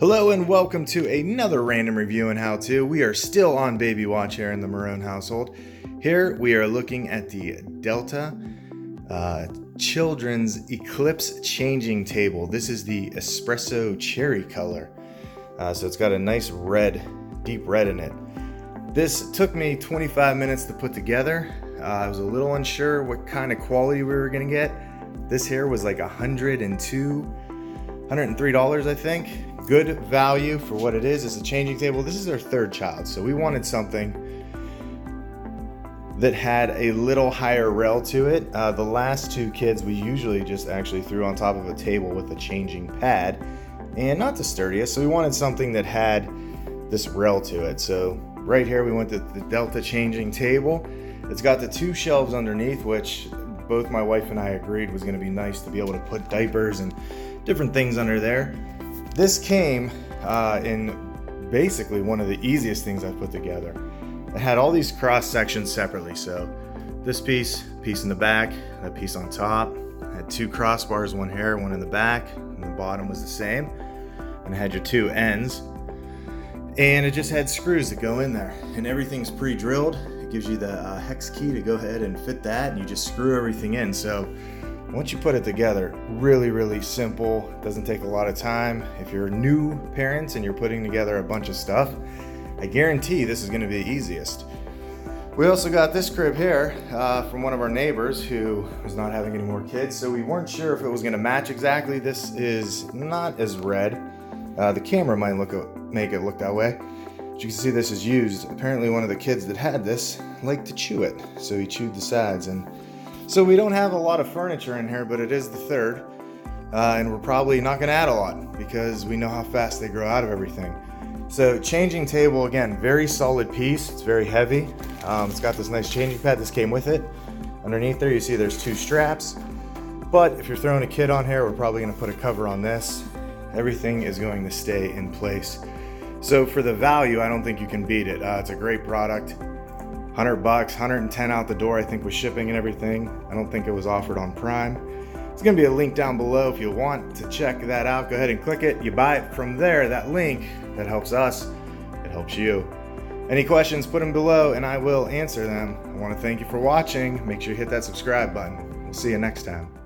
Hello and welcome to another random review and how-to. We are still on baby watch here in the Marone household. Here we are looking at the Delta Children's Eclipse Changing Table. This is the Espresso cherry color. So it's got a nice red, deep red in it. This took me 25 minutes to put together. I was a little unsure what kind of quality we were gonna get. This here was like $103, I think. Good value for what it is. It's a changing table. This is our third child, so we wanted something that had a little higher rail to it. The last two kids we usually just actually threw on top of a table with a changing pad, and not the sturdiest, so we wanted something that had this rail to it. So right here we went to the Delta Changing Table. It's got the two shelves underneath, which both my wife and I agreed was going to be nice to be able to put diapers and different things under there. This came in basically one of the easiest things I've put together. It had all these cross sections separately. So this piece in the back, that piece on top. It had two crossbars, one here, one in the back, and the bottom was the same. And it had your two ends. And it just had screws that go in there. And everything's pre-drilled. It gives you the hex key to go ahead and fit that, and you just screw everything in. So once you put it together, really simple, doesn't take a lot of time. If you're new parents and you're putting together a bunch of stuff, I guarantee this is gonna be the easiest. We also got this crib here from one of our neighbors who was not having any more kids, so we weren't sure if it was gonna match exactly. This is not as red. The camera might make it look that way. As you can see, this is used. Apparently one of the kids that had this liked to chew it, so he chewed the sides. And so we don't have a lot of furniture in here, but it is the third. And we're probably not gonna add a lot because we know how fast they grow out of everything. So changing table, again, very solid piece. It's very heavy. It's got this nice changing pad. This came with it. Underneath there, you see there's two straps. But if you're throwing a kid on here, we're probably gonna put a cover on this. Everything is going to stay in place. So for the value, I don't think you can beat it. It's a great product. $100, $110 out the door, I think, with shipping and everything. I don't think it was offered on Prime. It's gonna be a link down below if you want to check that out. Go ahead and click it. You buy it from there, that link. That helps us, it helps you. Any questions, put them below and I will answer them. I wanna thank you for watching. Make sure you hit that subscribe button. We'll see you next time.